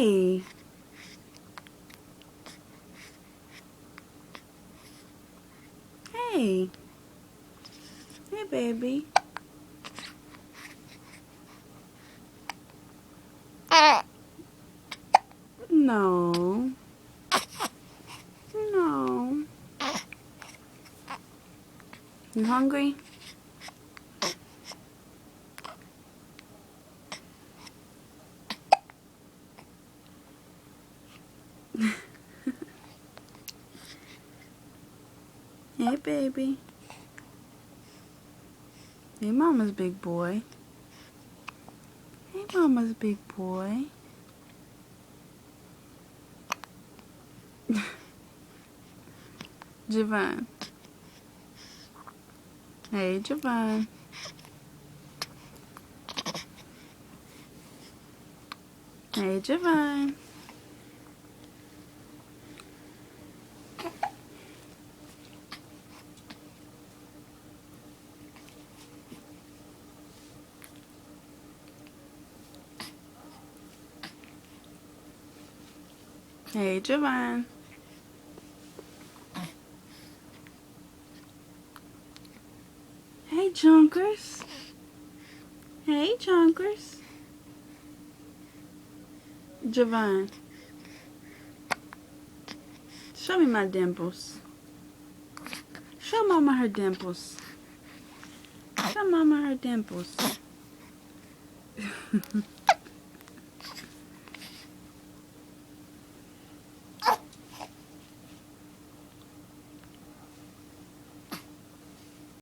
Hey. Hey. Hey, baby. No. No. You hungry? Hey, baby. Hey, mama's big boy. Hey, mama's big boy. Javon. Hey, Javon. Hey, Javon. Hey, Javon. Hey, Junkers. Hey, Junkers. Javon. Show me my dimples. Show mama her dimples. Show mama her dimples.